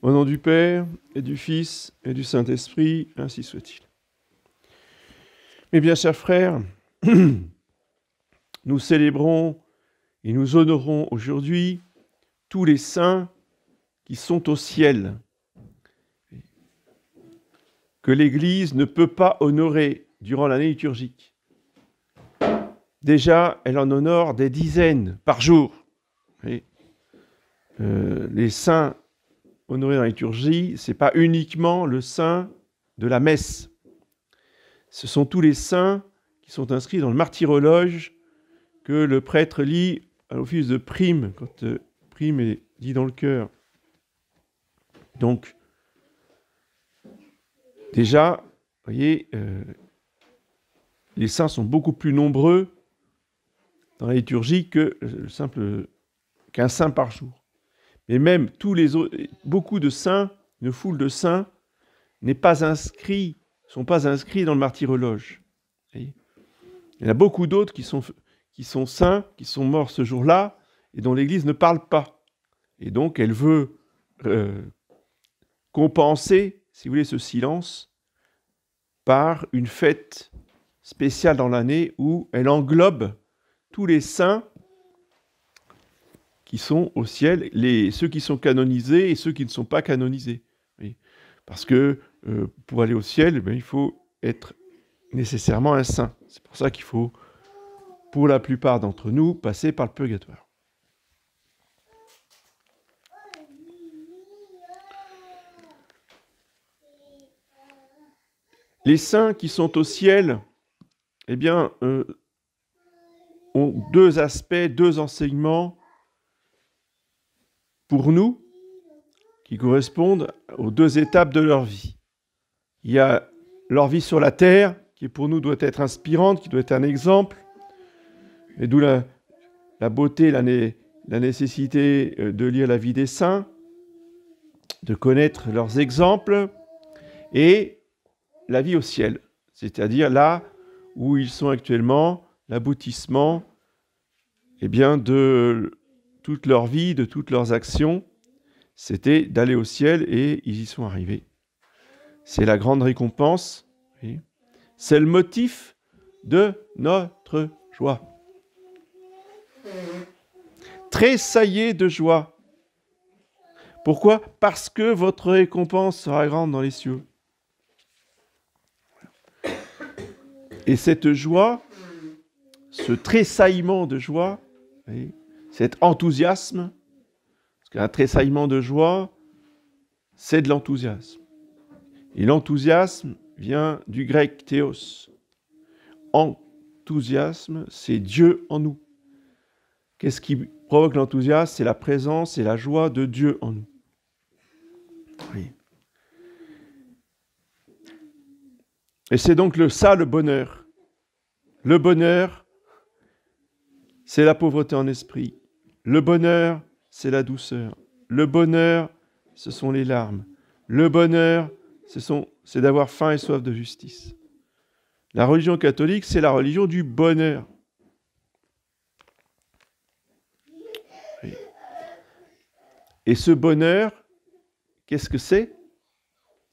Au nom du Père, et du Fils, et du Saint-Esprit, ainsi soit-il. Mes bien chers frères, nous célébrons et nous honorons aujourd'hui tous les saints qui sont au ciel, que l'Église ne peut pas honorer durant l'année liturgique. Déjà, elle en honore des dizaines par jour. Les saints honorés dans la liturgie, ce n'est pas uniquement le saint de la messe. Ce sont tous les saints qui sont inscrits dans le martyrologe que le prêtre lit à l'office de prime, quand prime est dit dans le cœur. Donc, déjà, vous voyez, les saints sont beaucoup plus nombreux dans la liturgie qu'un saint par jour. Mais même tous les autres, beaucoup de saints, une foule de saints, sont pas inscrits dans le martyrologe. Il y en a beaucoup d'autres qui sont saints, qui sont morts ce jour-là, et dont l'Église ne parle pas. Et donc, elle veut compenser, si vous voulez, ce silence par une fête spéciale dans l'année où elle englobe tous les saints qui sont au ciel, ceux qui sont canonisés et ceux qui ne sont pas canonisés. Oui. Parce que pour aller au ciel, il faut être nécessairement un saint. C'est pour ça qu'il faut, pour la plupart d'entre nous, passer par le purgatoire. Les saints qui sont au ciel, eh bien, ont deux aspects, deux enseignements pour nous qui correspondent aux deux étapes de leur vie. Il y a leur vie sur la terre, qui pour nous doit être inspirante, qui doit être un exemple, et d'où la beauté, la nécessité de lire la vie des saints, de connaître leurs exemples, et la vie au ciel, c'est-à-dire là où ils sont actuellement, l'aboutissement de toute leur vie, de toutes leurs actions, c'était d'aller au ciel et ils y sont arrivés. C'est la grande récompense, oui. C'est le motif de notre joie. Tressaillez de joie. Pourquoi ? Parce que votre récompense sera grande dans les cieux. Et cette joie, ce tressaillement de joie, oui, cet enthousiasme, parce qu'un tressaillement de joie, c'est de l'enthousiasme. Et l'enthousiasme vient du grec théos. Enthousiasme, c'est Dieu en nous. Qu'est-ce qui provoque l'enthousiasme ? C'est la présence et la joie de Dieu en nous. Oui. Et c'est donc ça le bonheur. Le bonheur, c'est la pauvreté en esprit. Le bonheur, c'est la douceur. Le bonheur, ce sont les larmes. Le bonheur, c'est d'avoir faim et soif de justice. La religion catholique, c'est la religion du bonheur. Oui. Et ce bonheur, qu'est-ce que c'est ?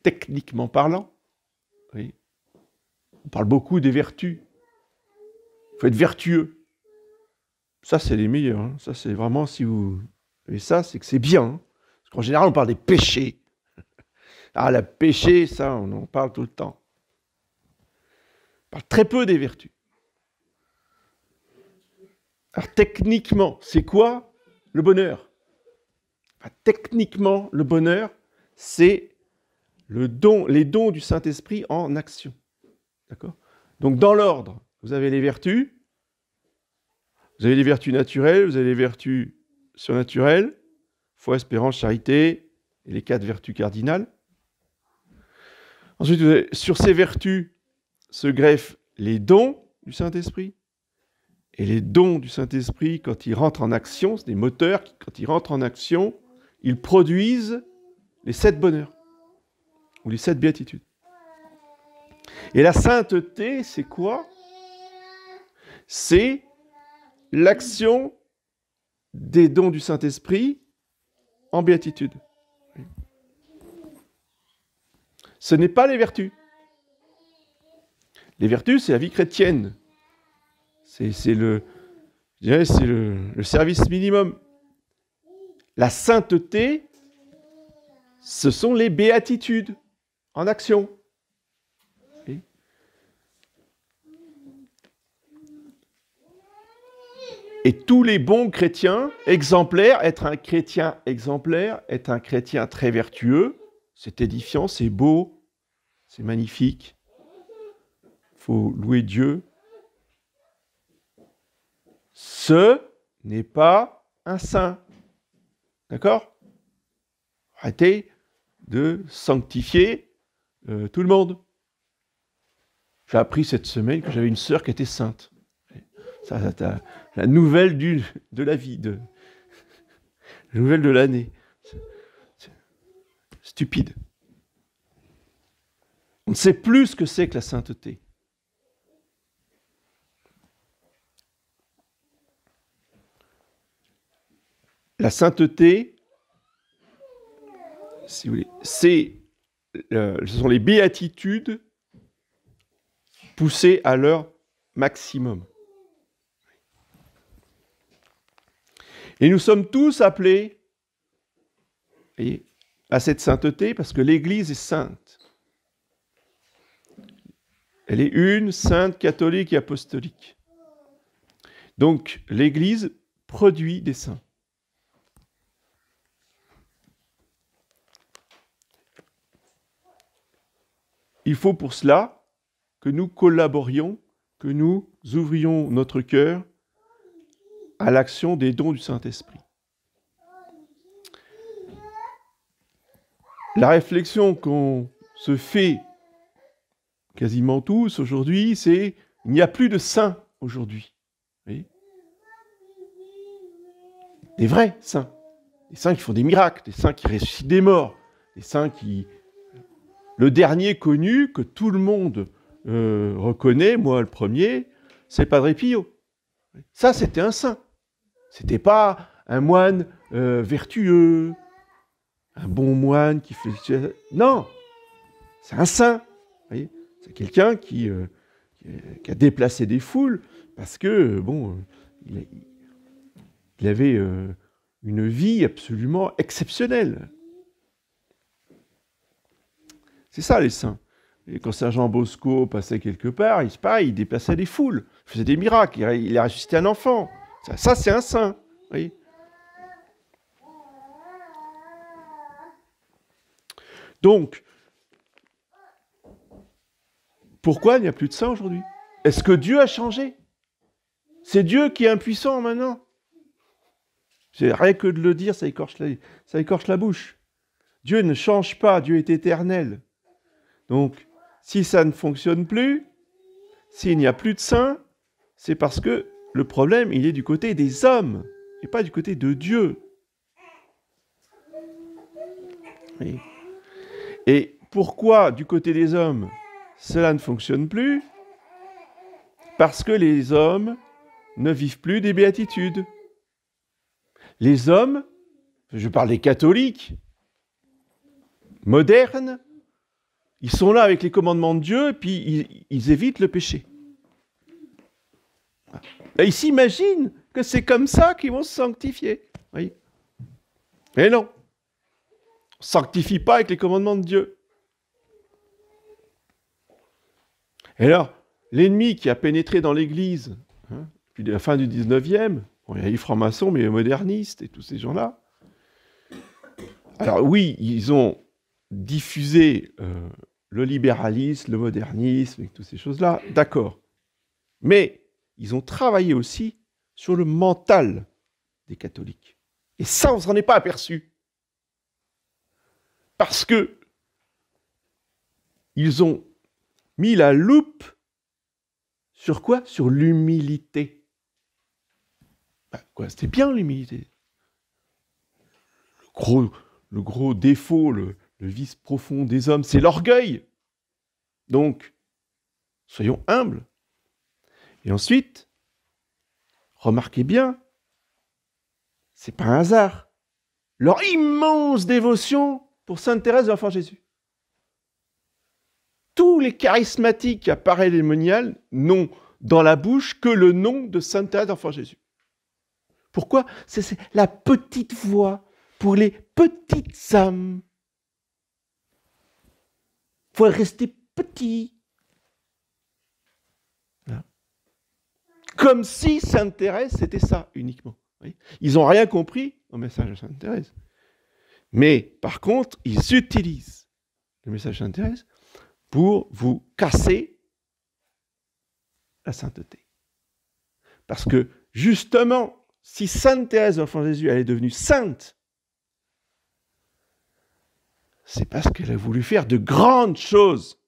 Techniquement parlant, oui. On parle beaucoup des vertus. Il faut être vertueux. Ça, c'est les meilleurs. Hein. Ça, c'est vraiment, si vous avez ça, c'est que c'est bien. Hein. Parce qu'en général, on parle des péchés. Ah, le péché, ça, on en parle tout le temps. On parle très peu des vertus. Alors, techniquement, c'est quoi le bonheur ? Techniquement, le bonheur, c'est les dons du Saint-Esprit en action. D'accord ? Donc, dans l'ordre, vous avez les vertus. Vous avez les vertus naturelles, vous avez les vertus surnaturelles, foi, espérance, charité, et les 4 vertus cardinales. Ensuite, sur ces vertus se greffent les dons du Saint-Esprit. Et les dons du Saint-Esprit, quand ils rentrent en action, c'est des moteurs qui, quand ils rentrent en action, ils produisent les 7 bonheurs, ou les 7 béatitudes. Et la sainteté, c'est quoi ? C'est l'action des dons du Saint-Esprit en béatitude. Ce n'est pas les vertus. Les vertus, c'est la vie chrétienne. C'est le service minimum. La sainteté, ce sont les béatitudes en action. Et tous les bons chrétiens exemplaires, être un chrétien exemplaire, être un chrétien très vertueux, c'est édifiant, c'est beau, c'est magnifique. Il faut louer Dieu. Ce n'est pas un saint. D'accord ? Arrêtez de sanctifier tout le monde. J'ai appris cette semaine que j'avais une sœur qui était sainte. Ça, la nouvelle de la vie, la nouvelle de l'année. C'est stupide. On ne sait plus ce que c'est que la sainteté. La sainteté, si vous voulez, ce sont les béatitudes poussées à leur maximum. Et nous sommes tous appelés à cette sainteté parce que l'Église est sainte. Elle est une, sainte, catholique et apostolique. Donc l'Église produit des saints. Il faut pour cela que nous collaborions, que nous ouvrions notre cœur à l'action des dons du Saint-Esprit. La réflexion qu'on se fait quasiment tous aujourd'hui, c'est il n'y a plus de saints aujourd'hui. Des vrais saints. Des saints qui font des miracles, des saints qui ressuscitent des morts, des saints qui... Le dernier connu que tout le monde reconnaît, moi le premier, c'est Padre Pio. Ça, c'était un saint. C'était pas un moine vertueux, un bon moine qui fait... Non, c'est un saint. Voyez, c'est quelqu'un qui a déplacé des foules parce que, bon, il avait une vie absolument exceptionnelle. C'est ça, les saints. Et quand Saint Jean Bosco passait quelque part, il déplaçait des foules, il faisait des miracles, il a ressuscité un enfant. Ça c'est un saint. Oui. Donc, pourquoi il n'y a plus de saints aujourd'hui ? Est-ce que Dieu a changé ? C'est Dieu qui est impuissant maintenant. C'est rien que de le dire, ça écorche la bouche. Dieu ne change pas, Dieu est éternel. Donc, si ça ne fonctionne plus, s'il n'y a plus de saints, c'est parce que le problème, il est du côté des hommes, et pas du côté de Dieu. Oui. Et pourquoi, du côté des hommes, cela ne fonctionne plus ? Parce que les hommes ne vivent plus des béatitudes. Les hommes, je parle des catholiques, modernes, ils sont là avec les commandements de Dieu, et puis ils évitent le péché. Et ils s'imaginent que c'est comme ça qu'ils vont se sanctifier. Oui. Mais non. On ne sanctifie pas avec les commandements de Dieu. Et alors, l'ennemi qui a pénétré dans l'Église, depuis la fin du 19e, bon, il y a les francs-maçons, mais les modernistes et tous ces gens-là. Alors oui, ils ont diffusé le libéralisme, le modernisme et toutes ces choses-là, d'accord. Mais ils ont travaillé aussi sur le mental des catholiques. Et ça, on ne s'en est pas aperçu. Parce que ils ont mis la loupe sur quoi ? Sur l'humilité. C'était bien l'humilité. Le gros défaut, le vice profond des hommes, c'est l'orgueil. Donc, soyons humbles. Et ensuite, remarquez bien, c'est pas un hasard, leur immense dévotion pour Sainte Thérèse de l'Enfant Jésus. tous les charismatiques à pareilémonial n'ont dans la bouche que le nom de Sainte Thérèse d'Enfant Jésus. Pourquoi? C'est la petite voix pour les petites âmes. Il faut rester petit. Voilà. Comme si Sainte Thérèse, c'était ça uniquement. Ils n'ont rien compris au message de Sainte Thérèse. Mais par contre, ils utilisent le message de Sainte Thérèse pour vous casser la sainteté. Parce que, justement, si Sainte Thérèse d'Enfant Jésus, elle est devenue sainte, c'est parce qu'elle a voulu faire de grandes choses.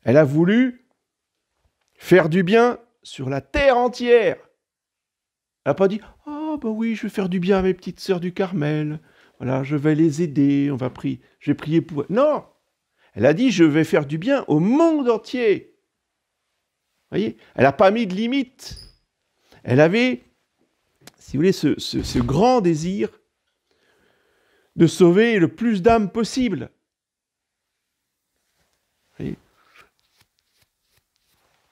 Elle a voulu faire du bien sur la terre entière. Elle n'a pas dit « Ah, ben oui, je vais faire du bien à mes petites sœurs du Carmel. Voilà, je vais les aider, je vais prier pour elles. » Non! Elle a dit « Je vais faire du bien au monde entier. » Vous voyez? Elle n'a pas mis de limite. Elle avait, si vous voulez, ce grand désir de sauver le plus d'âmes possible. Vous voyez?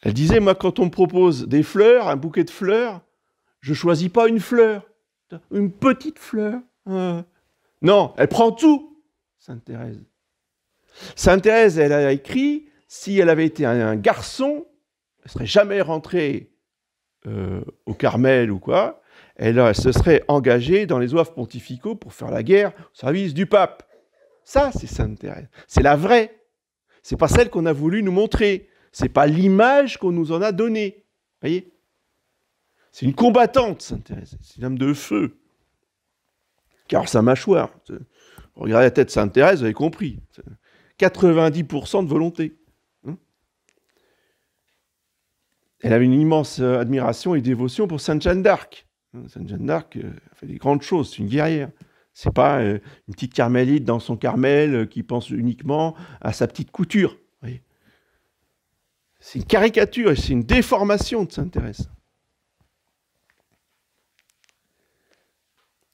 Elle disait, moi, quand on me propose des fleurs, un bouquet de fleurs, je ne choisis pas une fleur, une petite fleur. Non, elle prend tout, Sainte Thérèse. Sainte Thérèse, elle a écrit, si elle avait été un garçon, elle ne serait jamais rentrée au Carmel ou quoi, elle se serait engagée dans les oeuvres pontificaux pour faire la guerre au service du pape. Ça, c'est Sainte Thérèse. C'est la vraie. C'est pas celle qu'on a voulu nous montrer. C'est pas l'image qu'on nous en a donnée. Vous voyez? C'est une combattante, Sainte Thérèse. C'est une âme de feu. Car sa mâchoire. Regardez la tête de Sainte Thérèse, vous avez compris. 90% de volonté. Elle avait une immense admiration et dévotion pour Sainte Jeanne d'Arc. Sainte Jeanne d'Arc a fait des grandes choses, c'est une guerrière. C'est pas une petite carmélite dans son Carmel qui pense uniquement à sa petite couture. C'est une caricature et c'est une déformation de Sainte Thérèse.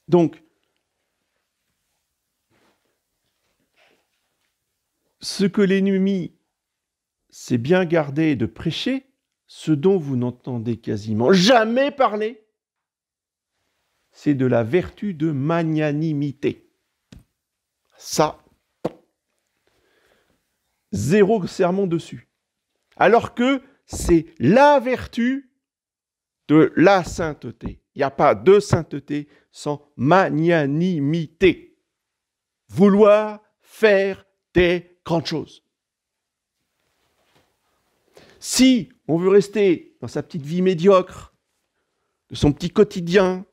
Donc, ce que l'ennemi s'est bien gardé de prêcher, ce dont vous n'entendez quasiment jamais parler, c'est de la vertu de magnanimité. Ça, zéro sermon dessus. Alors que c'est la vertu de la sainteté. Il n'y a pas de sainteté sans magnanimité. Vouloir faire des grandes choses. Si on veut rester dans sa petite vie médiocre, de son petit quotidien,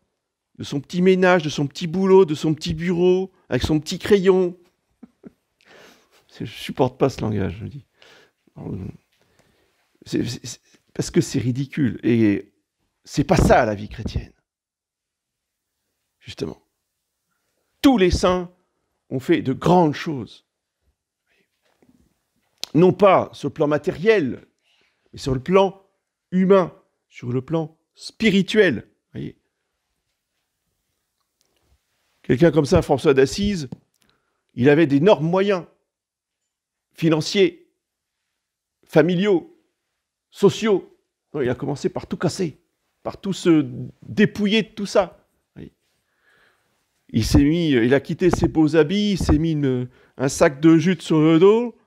de son petit ménage, de son petit boulot, de son petit bureau, avec son petit crayon, je ne supporte pas ce langage, je dis. Parce que c'est ridicule. Et c'est pas ça la vie chrétienne. Justement. Tous les saints ont fait de grandes choses. Non pas sur le plan matériel, mais sur le plan humain, sur le plan spirituel. Voyez. Quelqu'un comme ça, François d'Assise, il avait d'énormes moyens financiers, familiaux, sociaux. Il a commencé par tout casser, par tout se dépouiller de tout ça. Il a quitté ses beaux habits, il s'est mis un sac de jute sur le dos,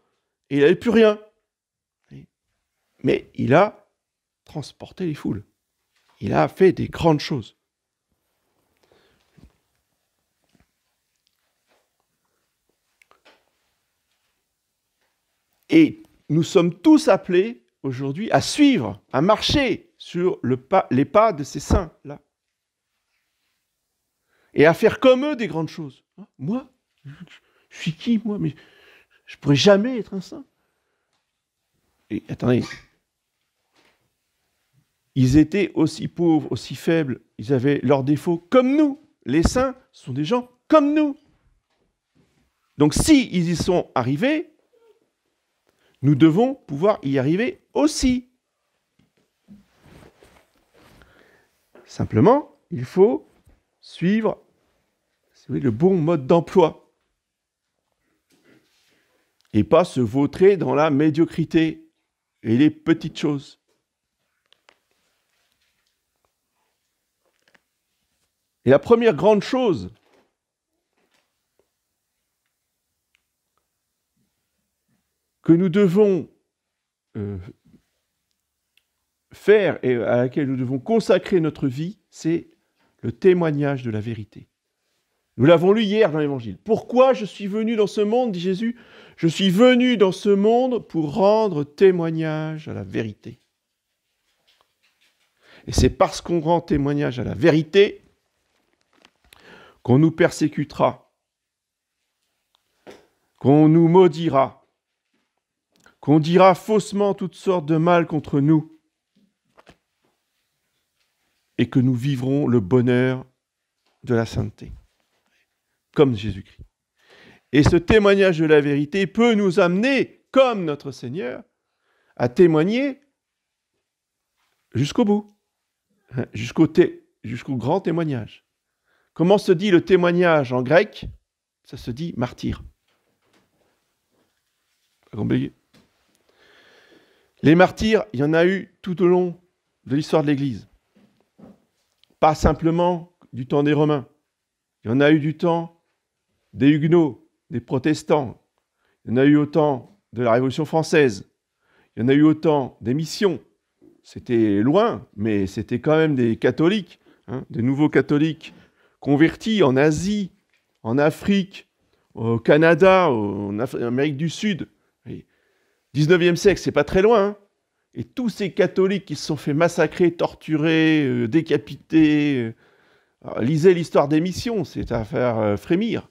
et il n'avait plus rien. Mais il a transporté les foules. Il a fait des grandes choses. Et nous sommes tous appelés aujourd'hui à suivre, à marcher sur les pas de ces saints-là. Et à faire comme eux des grandes choses. Moi, je suis qui, moi? Mais je ne pourrais jamais être un saint. Et attendez, ils étaient aussi pauvres, aussi faibles, ils avaient leurs défauts comme nous. Les saints sont des gens comme nous. Donc si ils y sont arrivés, nous devons pouvoir y arriver aussi. Simplement, il faut suivre le bon mode d'emploi. et pas se vautrer dans la médiocrité et les petites choses. Et la première grande chose que nous devons faire et à laquelle nous devons consacrer notre vie, c'est le témoignage de la vérité. Nous l'avons lu hier dans l'Évangile. Pourquoi je suis venu dans ce monde, dit Jésus? Je suis venu dans ce monde pour rendre témoignage à la vérité. Et c'est parce qu'on rend témoignage à la vérité qu'on nous persécutera, qu'on nous maudira, qu'on dira faussement toutes sortes de mal contre nous, et que nous vivrons le bonheur de la sainteté, comme Jésus-Christ. Et ce témoignage de la vérité peut nous amener, comme notre Seigneur, à témoigner jusqu'au bout, jusqu'au grand témoignage. Comment se dit le témoignage en grec? Ça se dit martyr. Pas compliqué. Les martyrs, il y en a eu tout au long de l'histoire de l'Église. Pas simplement du temps des Romains. Il y en a eu du temps des Huguenots, des protestants. Il y en a eu au temps de la Révolution française. Il y en a eu au temps des missions. C'était loin, mais c'était quand même des catholiques, des nouveaux catholiques convertis en Asie, en Afrique, au Canada, en Amérique du Sud. 19e siècle, c'est pas très loin. Et tous ces catholiques qui se sont fait massacrer, torturer, décapiter, lisez l'histoire des missions, c'est à faire frémir.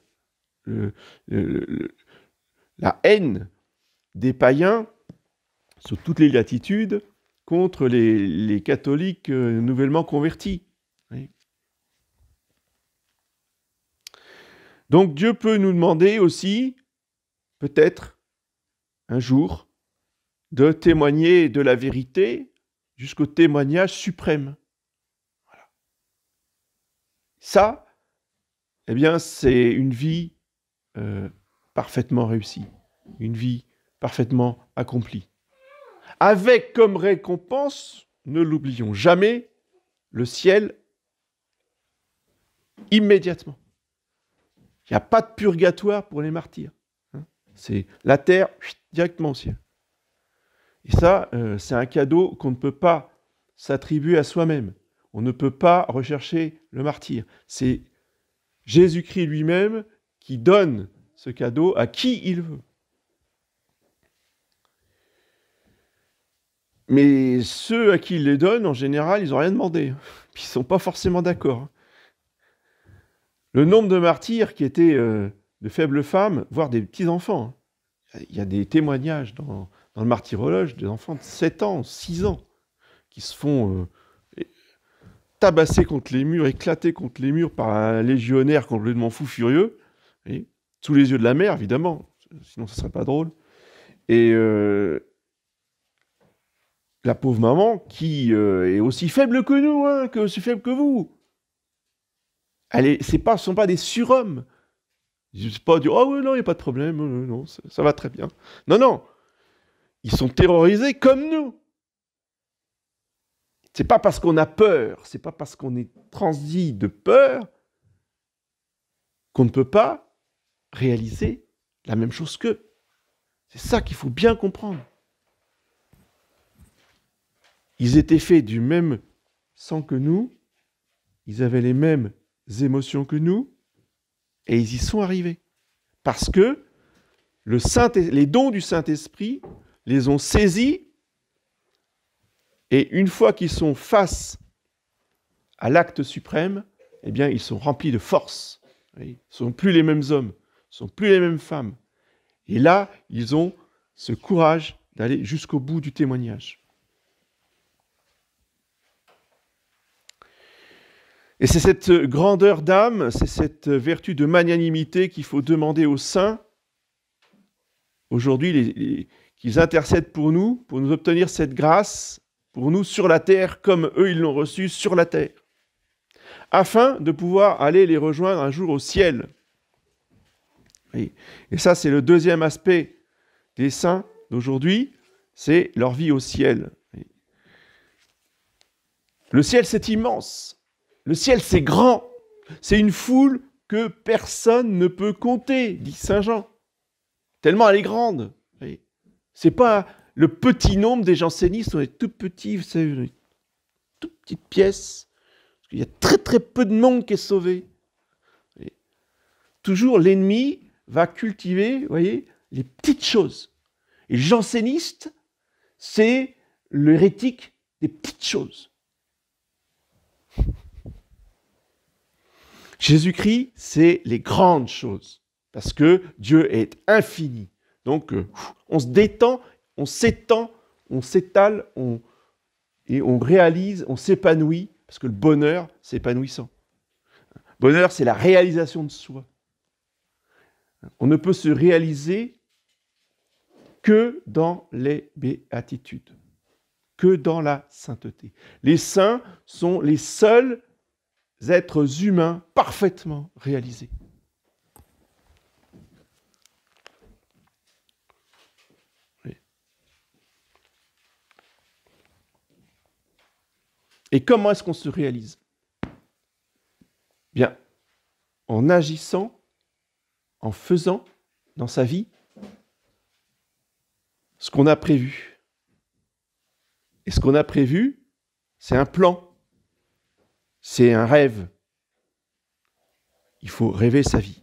La haine des païens, sous toutes les latitudes, contre les catholiques nouvellement convertis. Oui. Donc Dieu peut nous demander aussi, peut-être, un jour, de témoigner de la vérité jusqu'au témoignage suprême. Voilà. Ça, eh bien, c'est une vie parfaitement réussie, une vie parfaitement accomplie. Avec comme récompense, ne l'oublions jamais, le ciel immédiatement. Il n'y a pas de purgatoire pour les martyrs. C'est la terre directement au ciel. Et ça, c'est un cadeau qu'on ne peut pas s'attribuer à soi-même. On ne peut pas rechercher le martyr. C'est Jésus-Christ lui-même qui donne ce cadeau à qui il veut. Mais ceux à qui il les donne, en général, ils n'ont rien demandé. Puis ils ne sont pas forcément d'accord. Le nombre de martyrs qui étaient de faibles femmes, voire des petits-enfants. Il y a des témoignages dans le martyrologe des enfants de 7 ans, 6 ans, qui se font tabasser contre les murs, éclater contre les murs par un légionnaire complètement fou furieux, et, sous les yeux de la mère, évidemment, sinon ce ne serait pas drôle. Et la pauvre maman, qui est aussi faible que nous, que aussi faible que vous. Ce ne sont pas des surhommes. Je ne sais pas dire, oh oui, non, il n'y a pas de problème, non, ça va très bien. Non, non. Ils sont terrorisés comme nous. C'est pas parce qu'on a peur, c'est pas parce qu'on est transi de peur qu'on ne peut pas réaliser la même chose qu'eux. C'est ça qu'il faut bien comprendre. Ils étaient faits du même sang que nous, ils avaient les mêmes émotions que nous, et ils y sont arrivés. Parce que les dons du Saint-Esprit les ont saisis, et une fois qu'ils sont face à l'acte suprême, eh bien, ils sont remplis de force. Ils ne sont plus les mêmes hommes, ils ne sont plus les mêmes femmes. Et là, ils ont ce courage d'aller jusqu'au bout du témoignage. Et c'est cette grandeur d'âme, c'est cette vertu de magnanimité qu'il faut demander aux saints, aujourd'hui, qu'ils intercèdent pour nous obtenir cette grâce, pour nous sur la terre, comme eux, ils l'ont reçue sur la terre, afin de pouvoir aller les rejoindre un jour au ciel. Et ça, c'est le deuxième aspect les saints d'aujourd'hui, c'est leur vie au ciel. Le ciel, c'est immense. Le ciel, c'est grand. C'est une foule que personne ne peut compter, dit Saint Jean. Tellement elle est grande. C'est pas le petit nombre des jansénistes, on est tout petits, vous savez, une toute petite pièce. Il y a très très peu de monde qui est sauvé. Toujours l'ennemi va cultiver, vous voyez, les petites choses. Et le janséniste, c'est l'hérétique des petites choses. Jésus-Christ, c'est les grandes choses, parce que Dieu est infini. Donc, on se détend, on s'étend, on s'étale, et on réalise, on s'épanouit, parce que le bonheur, c'est épanouissant. Bonheur, c'est la réalisation de soi. On ne peut se réaliser que dans les béatitudes, que dans la sainteté. Les saints sont les seuls êtres humains parfaitement réalisés. Oui. Et comment est-ce qu'on se réalise ? Bien, en agissant, en faisant dans sa vie ce qu'on a prévu. Et ce qu'on a prévu, c'est un plan. C'est un rêve. Il faut rêver sa vie.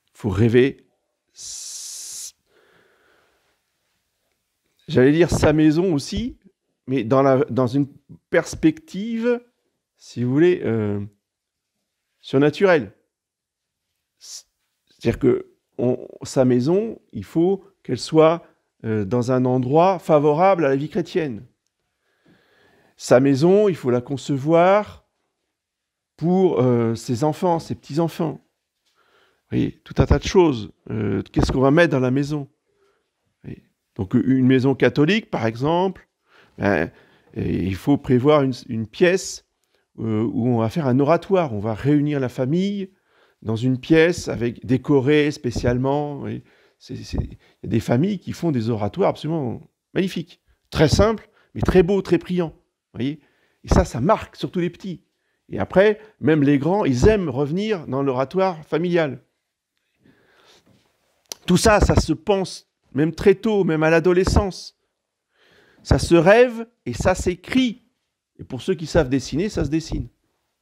Il faut rêver, j'allais dire sa maison aussi, mais dans une perspective, si vous voulez, surnaturelle. C'est-à-dire que sa maison, il faut qu'elle soit dans un endroit favorable à la vie chrétienne. Sa maison, il faut la concevoir pour ses enfants, ses petits-enfants. Vous voyez, tout un tas de choses. Qu'est-ce qu'on va mettre dans la maison ? Donc une maison catholique, par exemple, il faut prévoir une pièce où on va faire un oratoire. On va réunir la famille dans une pièce avec décorée spécialement. Il y a des familles qui font des oratoires absolument magnifiques. Très simples, mais très beaux, très priants. Voyez ? Et ça marque surtout les petits. Et après, même les grands, ils aiment revenir dans l'oratoire familial. Tout ça, ça se pense même très tôt, même à l'adolescence. Ça se rêve et ça s'écrit. Et pour ceux qui savent dessiner, ça se dessine.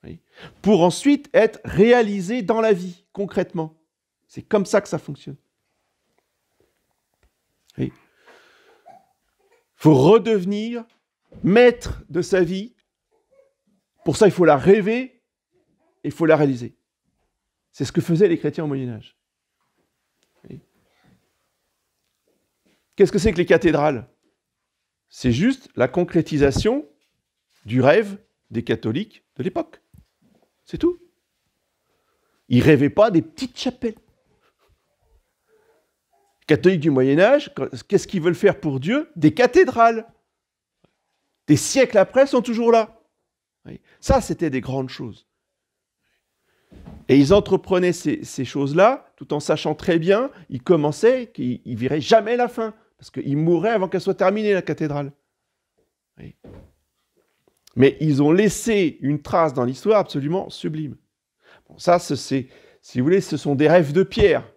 Voyez ? Pour ensuite être réalisé dans la vie, concrètement. C'est comme ça que ça fonctionne. Il faut redevenir maître de sa vie. Pour ça, il faut la rêver et il faut la réaliser. C'est ce que faisaient les chrétiens au Moyen-Âge. Qu'est-ce que c'est que les cathédrales ? C'est juste la concrétisation du rêve des catholiques de l'époque. C'est tout. Ils ne rêvaient pas des petites chapelles. Les catholiques du Moyen-Âge, qu'est-ce qu'ils veulent faire pour Dieu ? Des cathédrales. Des siècles après, sont toujours là. Ça, c'était des grandes choses. Et ils entreprenaient ces choses-là, tout en sachant très bien, ils commençaient, qu'ils ne verraient jamais la fin, parce qu'ils mourraient avant qu'elle soit terminée, la cathédrale. Oui. Mais ils ont laissé une trace dans l'histoire absolument sublime. Bon, ça, si vous voulez, ce sont des rêves de pierre.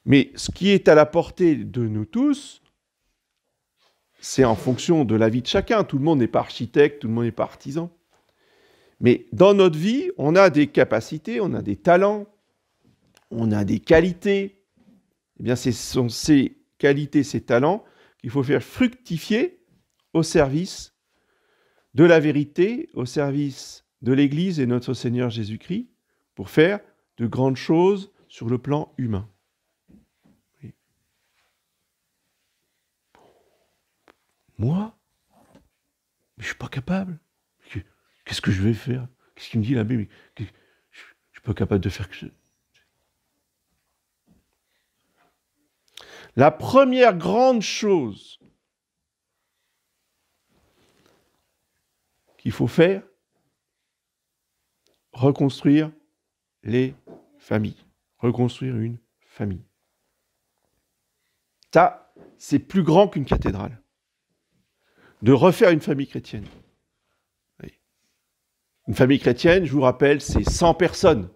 Mais ce qui est à la portée de nous tous, c'est en fonction de la vie de chacun. Tout le monde n'est pas architecte, tout le monde n'est pas artisan. Mais dans notre vie, on a des capacités, on a des talents, on a des qualités. Eh bien, ce sont ces qualités, ces talents qu'il faut faire fructifier au service de la vérité, au service de l'Église et notre Seigneur Jésus-Christ, pour faire de grandes choses sur le plan humain. Oui. Moi, je ne suis pas capable. Qu'est-ce que je vais faire ? Qu'est-ce qu'il me dit l'abbé ? Je ne suis pas capable de faire que ça. La première grande chose qu'il faut faire, reconstruire les familles. Reconstruire une famille. Ça, c'est plus grand qu'une cathédrale. De refaire une famille chrétienne. Oui. Une famille chrétienne, je vous rappelle, c'est 100 personnes.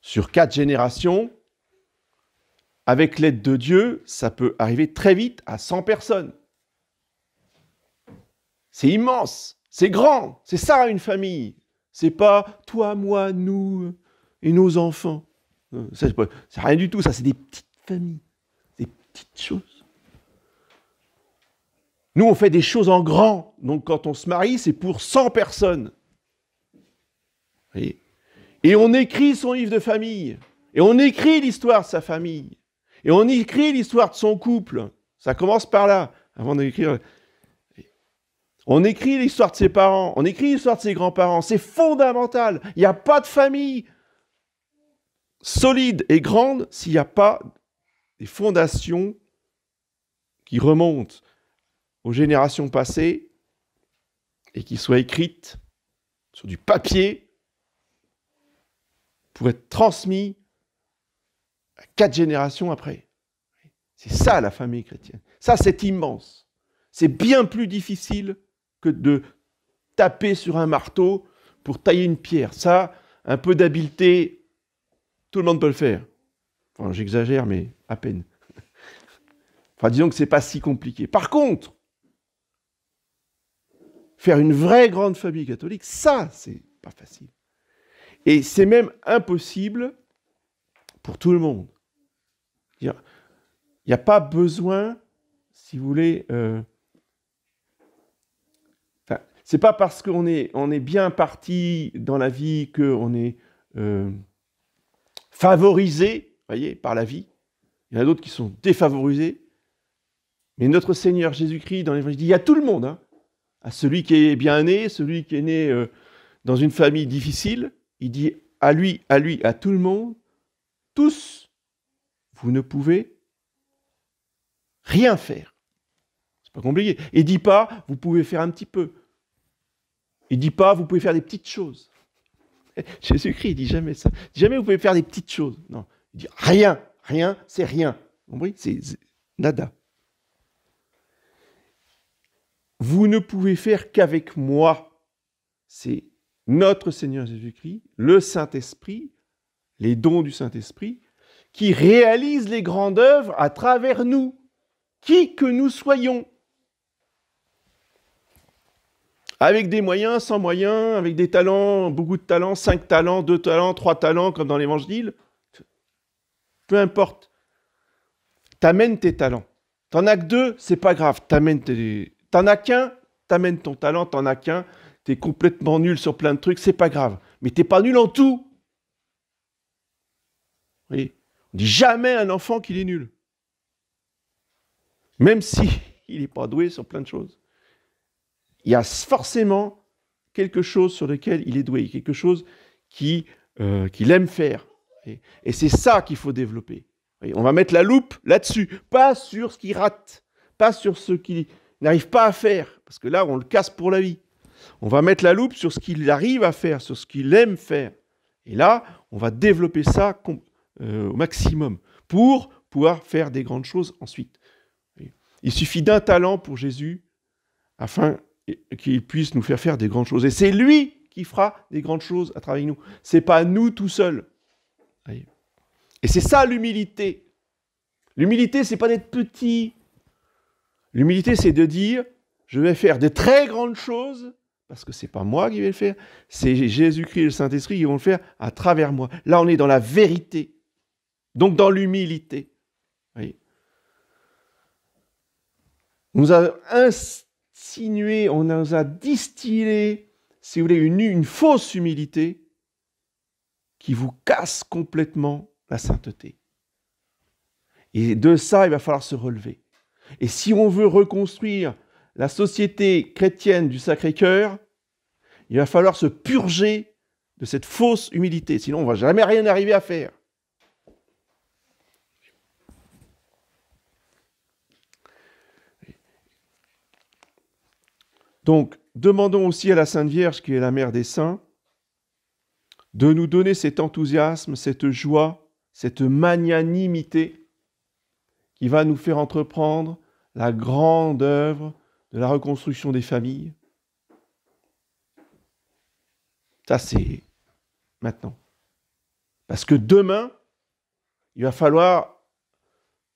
Sur 4 générations, avec l'aide de Dieu, ça peut arriver très vite à 100 personnes. C'est immense, c'est grand, c'est ça une famille. C'est pas toi, moi, nous et nos enfants. C'est rien du tout, ça, c'est des petites familles, des petites choses. Nous, on fait des choses en grand. Donc, quand on se marie, c'est pour 100 personnes. Vous voyez ? Et on écrit son livre de famille. Et on écrit l'histoire de sa famille. Et on écrit l'histoire de son couple. Ça commence par là, avant d'écrire. On écrit l'histoire de ses parents. On écrit l'histoire de ses grands-parents. C'est fondamental. Il n'y a pas de famille solide et grande s'il n'y a pas des fondations qui remontent aux générations passées et qui soient écrites sur du papier pour être transmis à 4 générations après. C'est ça la famille chrétienne. Ça, c'est immense. C'est bien plus difficile que de taper sur un marteau pour tailler une pierre. Ça, un peu d'habileté, tout le monde peut le faire. Enfin, j'exagère, mais à peine. Enfin, disons que c'est pas si compliqué. Par contre, faire une vraie grande famille catholique, ça, c'est pas facile. Et c'est même impossible pour tout le monde. Il n'y a pas besoin, si vous voulez... c'est pas parce qu'on est bien parti dans la vie qu'on est favorisé, voyez, par la vie. Il y en a d'autres qui sont défavorisés. Mais notre Seigneur Jésus-Christ, dans l'Évangile, dit il y a tout le monde, hein, à celui qui est bien né, celui qui est né dans une famille difficile, il dit à lui, à tout le monde, tous, vous ne pouvez rien faire. C'est pas compliqué. Il dit pas, vous pouvez faire un petit peu. Il dit pas, vous pouvez faire des petites choses. Jésus-Christ, il dit jamais ça. Il dit jamais, vous pouvez faire des petites choses. Non. Il dit rien, c'est rien. Vous comprenez ? C'est nada. Vous ne pouvez faire qu'avec moi. C'est notre Seigneur Jésus-Christ, le Saint-Esprit, les dons du Saint-Esprit, qui réalisent les grandes œuvres à travers nous, qui que nous soyons. Avec des moyens, sans moyens, avec des talents, beaucoup de talents, 5 talents, 2 talents, 3 talents, comme dans l'Évangile. Peu importe. T'amènes tes talents. T'en as que 2, c'est pas grave. T'en as qu'un, t'amènes ton talent. T'en as qu'un, t'es complètement nul sur plein de trucs, c'est pas grave. Mais t'es pas nul en tout. Oui. On dit jamais à un enfant qu'il est nul. Même si il n'est pas doué sur plein de choses. Il y a forcément quelque chose sur lequel il est doué, quelque chose qu'il aime faire. Et c'est ça qu'il faut développer. On va mettre la loupe là-dessus, pas sur ce qu'il rate, pas sur ce qu'il n'arrive pas à faire, parce que là, on le casse pour la vie. On va mettre la loupe sur ce qu'il arrive à faire, sur ce qu'il aime faire. Et là, on va développer ça au maximum pour pouvoir faire des grandes choses ensuite. Il suffit d'un talent pour Jésus afin qu'il puisse nous faire des grandes choses. Et c'est lui qui fera des grandes choses à travers nous. C'est pas nous tout seuls. Et c'est ça l'humilité. L'humilité, c'est pas d'être petit. L'humilité, c'est de dire, je vais faire de très grandes choses, parce que c'est pas moi qui vais le faire, c'est Jésus-Christ et le Saint-Esprit qui vont le faire à travers moi. Là, on est dans la vérité. Donc dans l'humilité. Voyez. On nous a insinué, on nous a distillé, si vous voulez, une fausse humilité qui vous casse complètement la sainteté. Et de ça, il va falloir se relever. Et si on veut reconstruire la société chrétienne du Sacré-Cœur, il va falloir se purger de cette fausse humilité. Sinon, on ne va jamais rien arriver à faire. Donc, demandons aussi à la Sainte Vierge, qui est la mère des saints, de nous donner cet enthousiasme, cette joie, cette magnanimité qui va nous faire entreprendre la grande œuvre de la reconstruction des familles. Ça, c'est maintenant. Parce que demain, il va falloir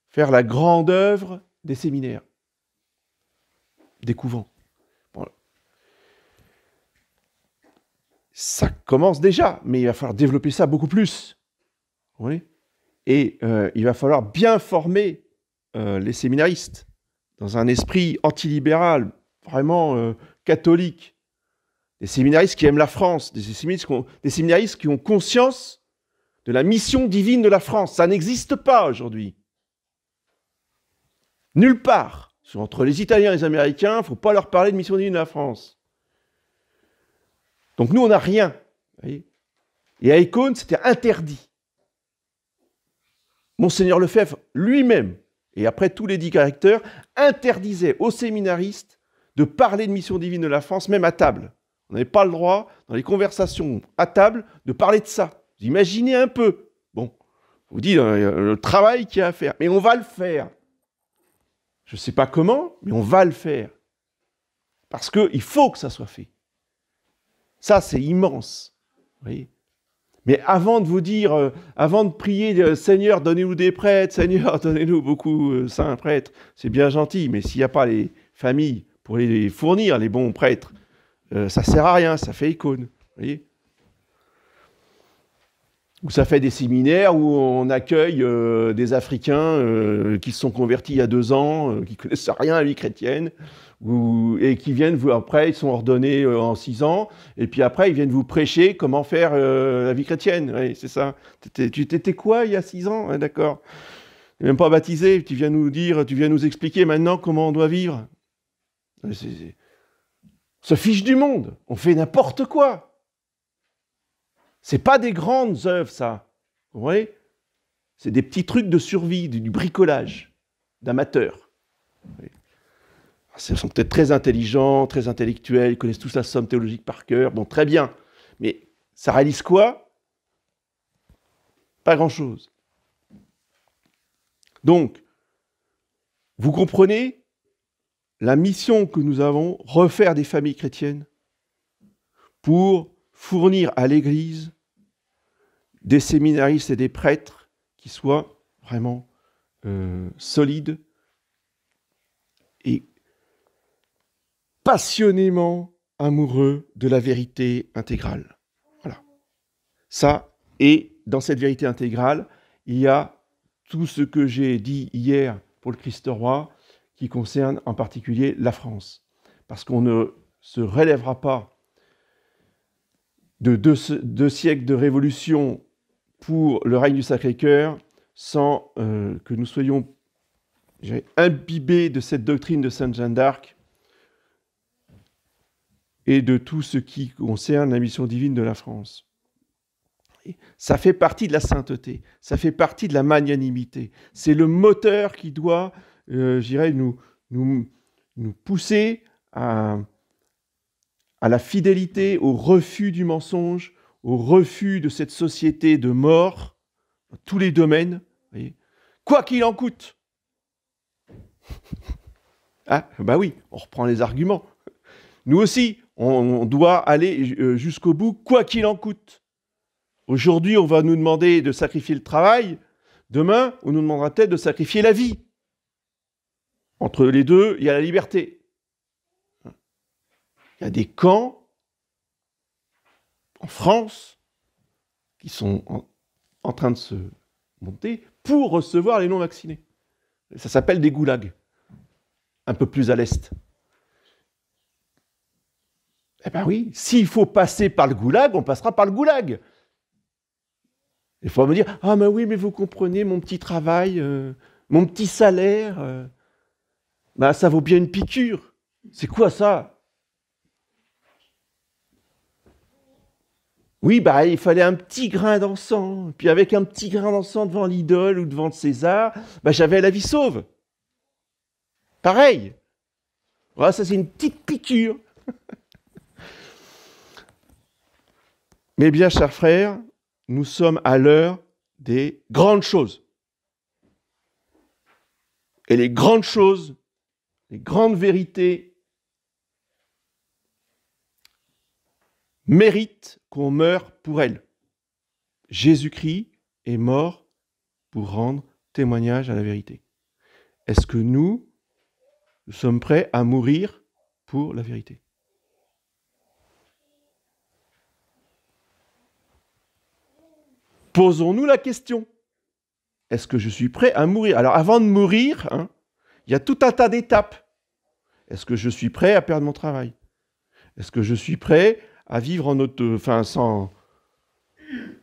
faire la grande œuvre des séminaires, des couvents. Bon, ça commence déjà, mais il va falloir développer ça beaucoup plus. Oui. Et il va falloir bien former les séminaristes dans un esprit antilibéral, vraiment catholique. Des séminaristes qui aiment la France, des séminaristes qui ont conscience de la mission divine de la France. Ça n'existe pas aujourd'hui. Nulle part. Entre les Italiens et les Américains, il ne faut pas leur parler de mission divine de la France. Donc nous, on n'a rien. Vous voyez. Et à Écône, c'était interdit. Monseigneur Lefebvre lui-même, et après tous les 10 caractères, interdisait aux séminaristes de parler de mission divine de la France, même à table. On n'avait pas le droit, dans les conversations à table, de parler de ça. Vous imaginez un peu. Bon, je vous dis le travail qu'il y a à faire. Mais on va le faire. Je ne sais pas comment, mais on va le faire. Parce qu'il faut que ça soit fait. Ça, c'est immense. Vous voyez. Mais avant de vous dire, avant de prier, Seigneur, donnez-nous des prêtres, Seigneur, donnez-nous beaucoup saints prêtres, c'est bien gentil, mais s'il n'y a pas les familles pour les fournir, les bons prêtres, ça ne sert à rien, ça fait icône. Vous voyez. Ou ça fait des séminaires où on accueille des Africains qui se sont convertis il y a 2 ans, qui ne connaissent rien à la vie chrétienne, et qui viennent, après, ils sont ordonnés en 6 ans, et puis après, ils viennent vous prêcher comment faire la vie chrétienne. Oui, c'est ça. Tu t'étais quoi il y a 6 ans? Ouais, d'accord. Tu n'es même pas baptisé, tu viens nous dire, tu viens nous expliquer maintenant comment on doit vivre. On se fiche du monde, on fait n'importe quoi. C'est pas des grandes œuvres, ça. Vous voyez? C'est des petits trucs de survie, du bricolage, d'amateurs. Ils sont peut-être très intelligents, très intellectuels, ils connaissent tous la somme théologique par cœur, bon, très bien. Mais ça réalise quoi? Pas grand-chose. Donc, vous comprenez la mission que nous avons, refaire des familles chrétiennes pour fournir à l'Église des séminaristes et des prêtres qui soient vraiment solides et passionnément amoureux de la vérité intégrale. Voilà. Ça, et dans cette vérité intégrale, il y a tout ce que j'ai dit hier pour le Christ-Roi, qui concerne en particulier la France. Parce qu'on ne se relèvera pas de 2 siècles de révolution pour le règne du Sacré-Cœur sans que nous soyons imbibés de cette doctrine de Sainte Jeanne d'Arc et de tout ce qui concerne la mission divine de la France. Ça fait partie de la sainteté, ça fait partie de la magnanimité. C'est le moteur qui doit, nous pousser à la fidélité, au refus du mensonge, au refus de cette société de mort, dans tous les domaines, voyez, quoi qu'il en coûte. Ah, bah oui, on reprend les arguments. Nous aussi, on doit aller jusqu'au bout, quoi qu'il en coûte. Aujourd'hui, on va nous demander de sacrifier le travail. Demain, on nous demandera peut-être de sacrifier la vie. Entre les deux, il y a la liberté. Il y a des camps en France qui sont en train de se monter pour recevoir les non-vaccinés. Ça s'appelle des goulags, un peu plus à l'est. Eh bien oui, s'il faut passer par le goulag, on passera par le goulag. Il faut me dire, ah mais oui, mais vous comprenez, mon petit travail, mon petit salaire, bah, ça vaut bien une piqûre. C'est quoi ça? Oui, bah, il fallait un petit grain d'encens. Puis avec un petit grain d'encens devant l'idole ou devant le César, bah, j'avais la vie sauve. Pareil. Voilà, ça c'est une petite piqûre. Mais bien, chers frères, nous sommes à l'heure des grandes choses. Et les grandes choses, les grandes vérités méritent qu'on meure pour elles. Jésus-Christ est mort pour rendre témoignage à la vérité. Est-ce que nous sommes prêts à mourir pour la vérité? Posons-nous la question. Est-ce que je suis prêt à mourir? Alors avant de mourir, il y a tout un tas d'étapes. Est-ce que je suis prêt à perdre mon travail? Est-ce que je suis prêt à vivre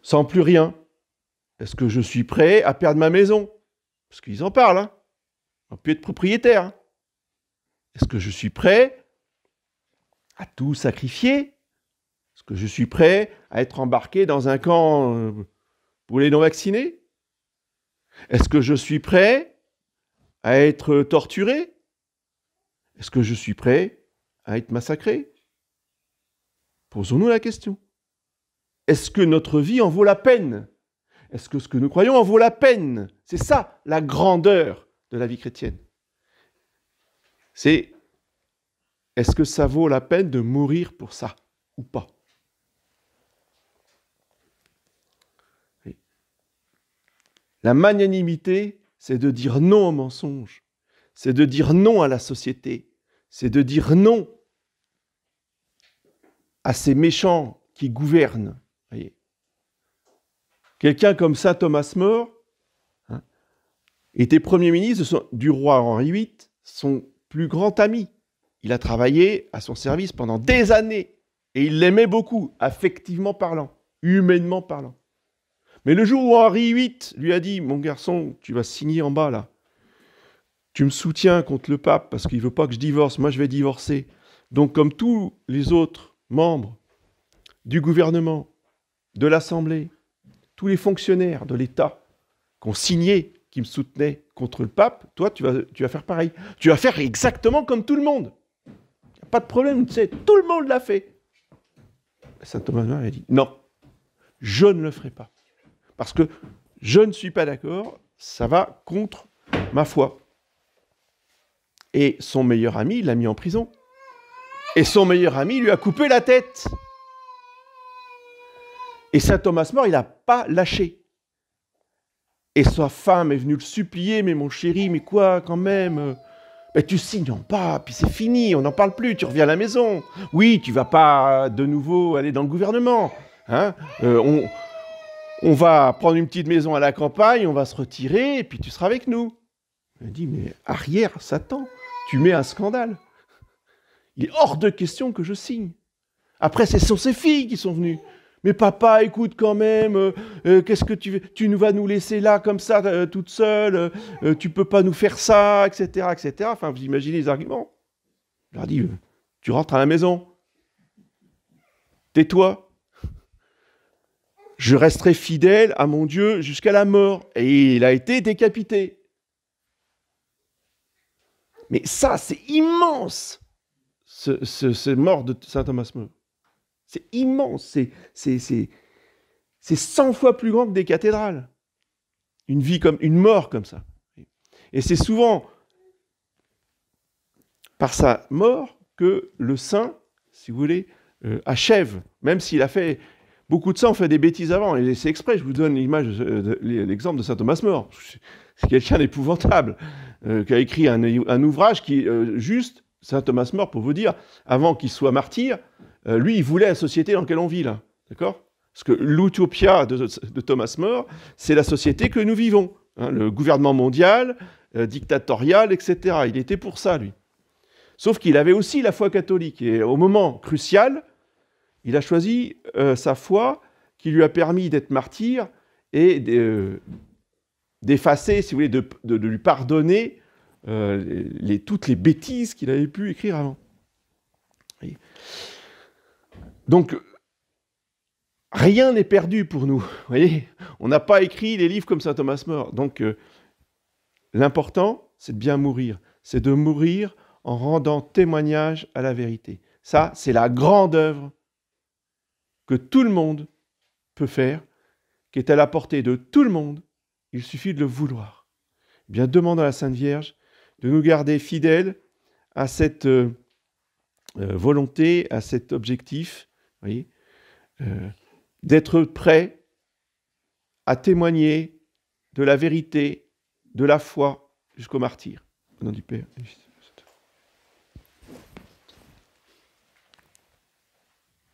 sans plus rien? Est-ce que je suis prêt à perdre ma maison? Parce qu'ils en parlent, on peut être propriétaire. Est-ce que je suis prêt à tout sacrifier? Est-ce que je suis prêt à être embarqué dans un camp pour les non-vaccinés? Est-ce que je suis prêt à être torturé? Est-ce que je suis prêt à être massacré? Posons-nous la question. Est-ce que notre vie en vaut la peine? Est-ce que ce que nous croyons en vaut la peine? C'est ça, la grandeur de la vie chrétienne. C'est, est-ce que ça vaut la peine de mourir pour ça ou pas? La magnanimité, c'est de dire non au mensonge, c'est de dire non à la société, c'est de dire non à ces méchants qui gouvernent. Voyez. Quelqu'un comme saint Thomas More était Premier ministre du roi Henri VIII, son plus grand ami. Il a travaillé à son service pendant des années et il l'aimait beaucoup, affectivement parlant, humainement parlant. Mais le jour où Henri VIII lui a dit « Mon garçon, tu vas signer en bas, là. Tu me soutiens contre le pape parce qu'il ne veut pas que je divorce. Moi, je vais divorcer. Donc, comme tous les autres membres du gouvernement, de l'Assemblée, tous les fonctionnaires de l'État qui ont signé, qui me soutenaient contre le pape, toi, tu vas faire pareil. Tu vas faire exactement comme tout le monde. Il n'y a pas de problème, tu sais, tout le monde l'a fait. » Saint Thomas More a dit « Non, je ne le ferai pas. Parce que je ne suis pas d'accord, ça va contre ma foi. » Et son meilleur ami l'a mis en prison. Et son meilleur ami lui a coupé la tête. Et saint Thomas More, il n'a pas lâché. Et sa femme est venue le supplier, « Mais mon chéri, mais quoi quand même mais tu signes en bas, puis c'est fini, on n'en parle plus, tu reviens à la maison. Oui, tu ne vas pas de nouveau aller dans le gouvernement. On va prendre une petite maison à la campagne, on va se retirer, et puis tu seras avec nous. » Il a dit, mais arrière, Satan, tu mets un scandale. Il est hors de question que je signe. Après, ce sont ses filles qui sont venues. Mais papa, écoute quand même, qu'est-ce que tu vas nous laisser là comme ça, toute seule, tu peux pas nous faire ça, etc., etc. Enfin, vous imaginez les arguments. Je leur dis, tu rentres à la maison, tais-toi. Je resterai fidèle à mon Dieu jusqu'à la mort. Et il a été décapité. Mais ça, c'est immense, ce mort de saint Thomas More. C'est immense, c'est 100 fois plus grand que des cathédrales. Une mort comme ça. Et c'est souvent par sa mort que le saint, si vous voulez, achève, même s'il a fait beaucoup de saints ont fait des bêtises avant. Et c'est exprès, je vous donne l'exemple de saint Thomas More. C'est quelqu'un d'épouvantable, qui a écrit un ouvrage qui est juste, saint Thomas More, pour vous dire, avant qu'il soit martyr, lui, il voulait la société dans laquelle on vit, là. D'accord? Parce que l'utopia de Thomas More, c'est la société que nous vivons. Le gouvernement mondial, dictatorial, etc. Il était pour ça, lui. Sauf qu'il avait aussi la foi catholique. Et au moment crucial, il a choisi sa foi qui lui a permis d'être martyr et d'effacer, si vous voulez, de lui pardonner toutes les bêtises qu'il avait pu écrire avant. Oui. Donc, rien n'est perdu pour nous. Vous voyez, on n'a pas écrit les livres comme saint Thomas More. Donc, l'important, c'est de bien mourir. C'est de mourir en rendant témoignage à la vérité. Ça, c'est la grande œuvre que tout le monde peut faire, qui est à la portée de tout le monde. Il suffit de le vouloir. Eh bien, demandons à la Sainte Vierge de nous garder fidèles à cette volonté, à cet objectif, voyez, d'être prêts à témoigner de la vérité, de la foi jusqu'au martyr. Au nom du Père et du Fils.